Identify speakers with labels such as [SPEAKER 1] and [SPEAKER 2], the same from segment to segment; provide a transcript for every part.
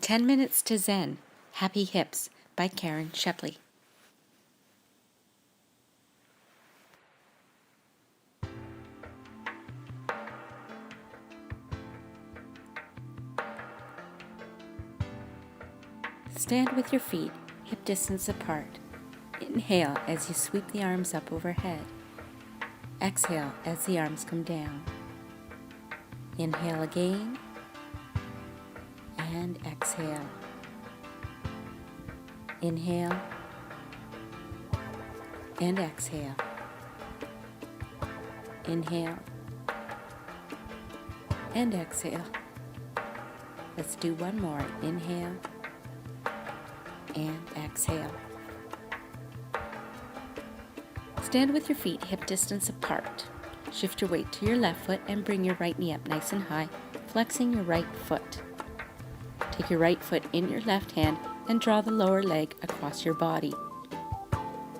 [SPEAKER 1] 10 Minutes to Zen, Happy Hips by Caron. Stand with your feet hip distance apart. Inhale as you sweep the arms up overhead. Exhale as the arms come down. Inhale again and exhale. Inhale and exhale. Inhale and exhale. Let's do one more. Inhale and exhale. Stand with your feet hip distance apart. Shift your weight to your left foot and bring your right knee up nice and high, flexing your right foot. Take your right foot in your left hand and draw the lower leg across your body.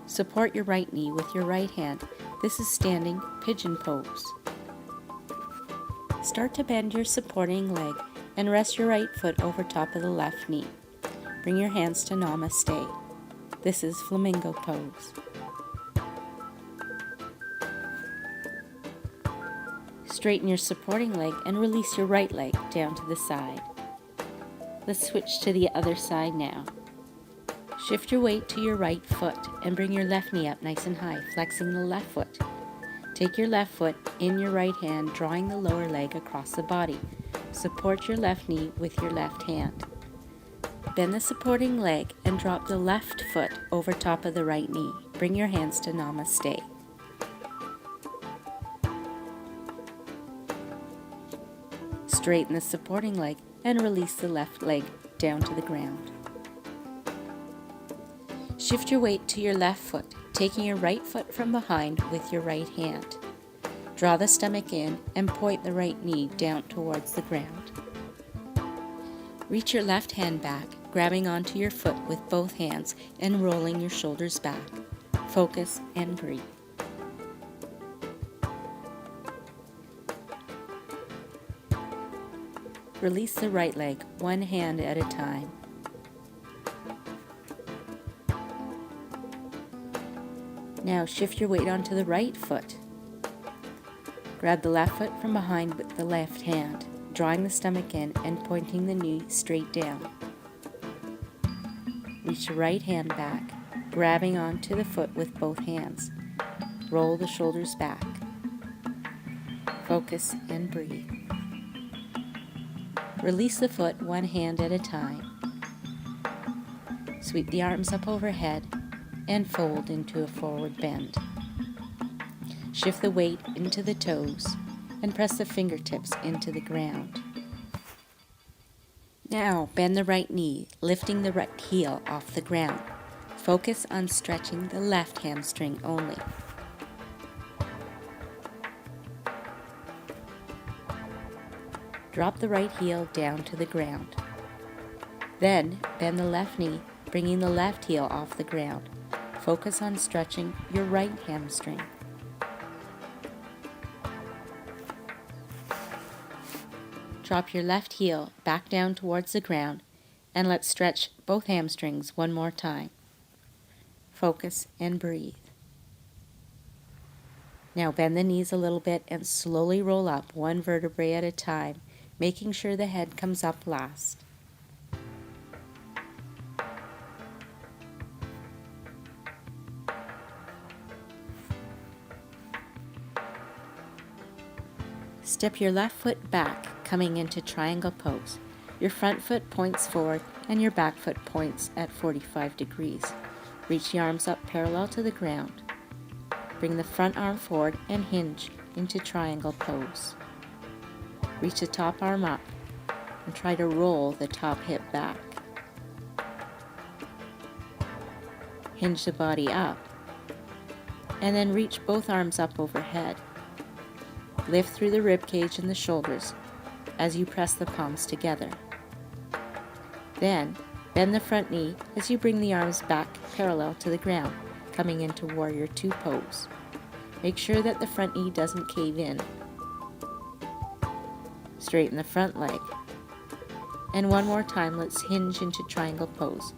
[SPEAKER 1] Support your right knee with your right hand. This is standing pigeon pose. Start to bend your supporting leg and rest your right foot over top of the left knee. Bring your hands to Namaste. This is flamingo pose. Straighten your supporting leg and release your right leg down to the side. Let's switch to the other side now. Shift your weight to your right foot and bring your left knee up nice and high, flexing the left foot. Take your left foot in your right hand, drawing the lower leg across the body. Support your left knee with your left hand. Bend the supporting leg and drop the left foot over top of the right knee. Bring your hands to Namaste. Straighten the supporting leg and release the left leg down to the ground. Shift your weight to your left foot, taking your right foot from behind with your right hand. Draw the stomach in and point the right knee down towards the ground. Reach your left hand back, grabbing onto your foot with both hands and rolling your shoulders back. Focus and breathe. Release the right leg, one hand at a time. Now shift your weight onto the right foot. Grab the left foot from behind with the left hand, drawing the stomach in and pointing the knee straight down. Reach the right hand back, grabbing onto the foot with both hands. Roll the shoulders back. Focus and breathe. Release the foot one hand at a time. Sweep the arms up overhead and fold into a forward bend. Shift the weight into the toes and press the fingertips into the ground. Now bend the right knee, lifting the right heel off the ground. Focus on stretching the left hamstring only. Drop the right heel down to the ground. Then bend the left knee, bringing the left heel off the ground. Focus on stretching your right hamstring. Drop your left heel back down towards the ground and let's stretch both hamstrings one more time. Focus and breathe. Now bend the knees a little bit and slowly roll up one vertebrae at a time, making sure the head comes up last. Step your left foot back, coming into triangle pose. Your front foot points forward and your back foot points at 45 degrees. Reach the arms up parallel to the ground. Bring the front arm forward and hinge into triangle pose. Reach the top arm up and try to roll the top hip back. Hinge the body up and then reach both arms up overhead. Lift through the rib cage and the shoulders as you press the palms together. Then bend the front knee as you bring the arms back parallel to the ground, coming into Warrior Two pose. Make sure that the front knee doesn't cave in. Straighten the front leg. And one more time, let's hinge into triangle pose.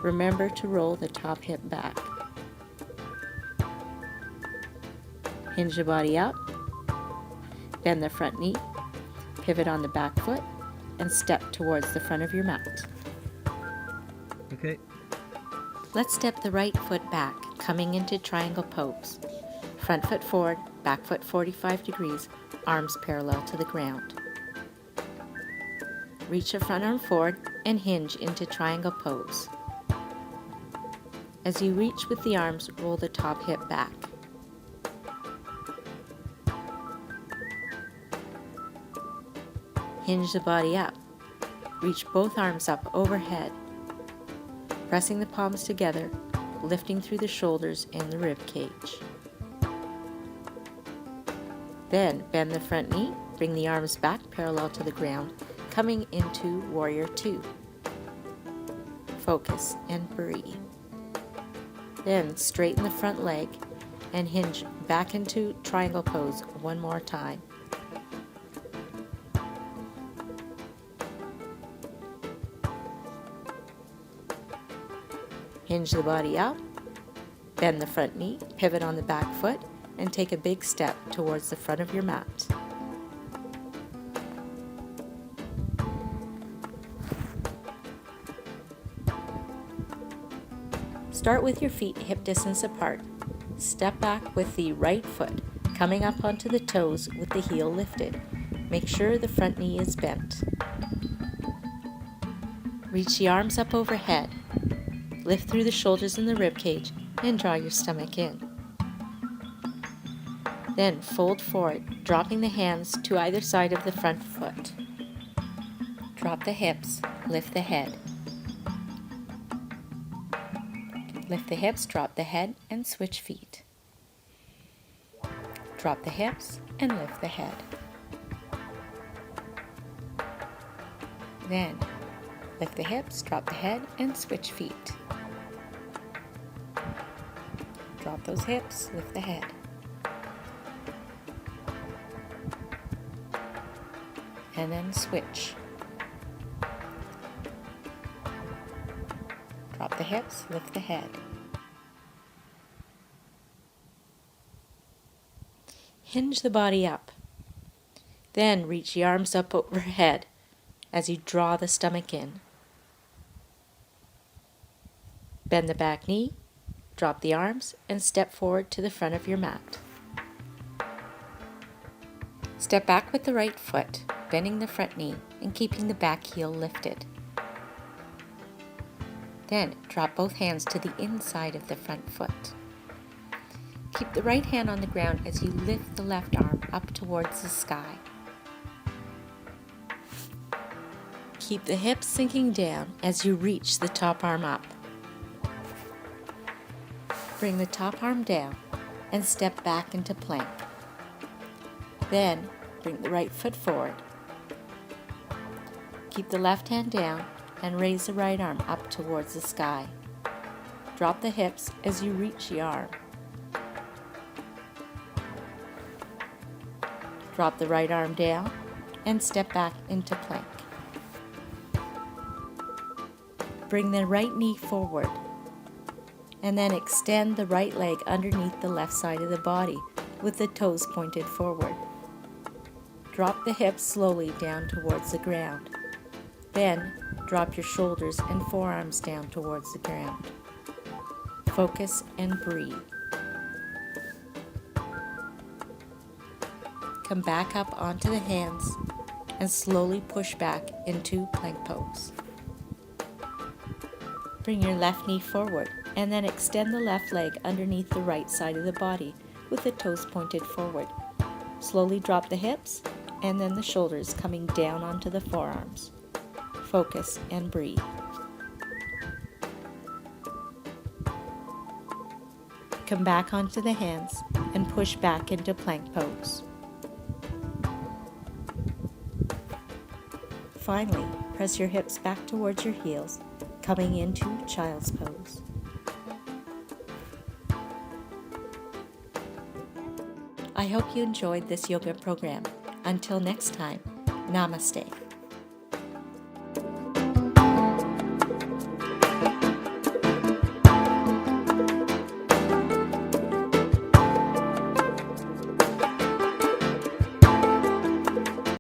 [SPEAKER 1] Remember to roll the top hip back. Hinge the body up, bend the front knee, pivot on the back foot, and step towards the front of your mat.
[SPEAKER 2] Okay.
[SPEAKER 1] Let's step the right foot back, coming into triangle pose. Front foot forward, back foot 45 degrees, arms parallel to the ground. Reach the front arm forward and hinge into triangle pose. As you reach with the arms, roll the top hip back. Hinge the body up. Reach both arms up overhead, pressing the palms together, lifting through the shoulders and the rib cage. Then bend the front knee, bring the arms back parallel to the ground, coming into Warrior Two. Focus and breathe. Then straighten the front leg and hinge back into triangle pose one more time. Hinge the body up, bend the front knee, pivot on the back foot, and take a big step towards the front of your mat. Start with your feet hip distance apart. Step back with the right foot, coming up onto the toes with the heel lifted. Make sure the front knee is bent. Reach the arms up overhead. Lift through the shoulders and the rib cage and draw your stomach in. Then fold forward, dropping the hands to either side of the front foot. Drop the hips, lift the head. Lift the hips, drop the head, and switch feet. Drop the hips and lift the head. Then lift the hips, drop the head, and switch feet. Drop those hips, lift the head. And then switch. Drop the hips, lift the head. Hinge the body up. Then reach the arms up overhead as you draw the stomach in. Bend the back knee, drop the arms, and step forward to the front of your mat. Step back with the right foot, bending the front knee and keeping the back heel lifted. Then drop both hands to the inside of the front foot. Keep the right hand on the ground as you lift the left arm up towards the sky. Keep the hips sinking down as you reach the top arm up. Bring the top arm down and step back into plank. Then bring the right foot forward. Keep the left hand down and raise the right arm up towards the sky. Drop the hips as you reach the arm. Drop the right arm down and step back into plank. Bring the right knee forward and then extend the right leg underneath the left side of the body with the toes pointed forward. Drop the hips slowly down towards the ground. Then drop your shoulders and forearms down towards the ground. Focus and breathe. Come back up onto the hands and slowly push back into plank pose. Bring your left knee forward and then extend the left leg underneath the right side of the body with the toes pointed forward. Slowly drop the hips and then the shoulders coming down onto the forearms. Focus and breathe. Come back onto the hands and push back into plank pose. Finally, press your hips back towards your heels, coming into child's pose. I hope you enjoyed this yoga program. Until next time, namaste.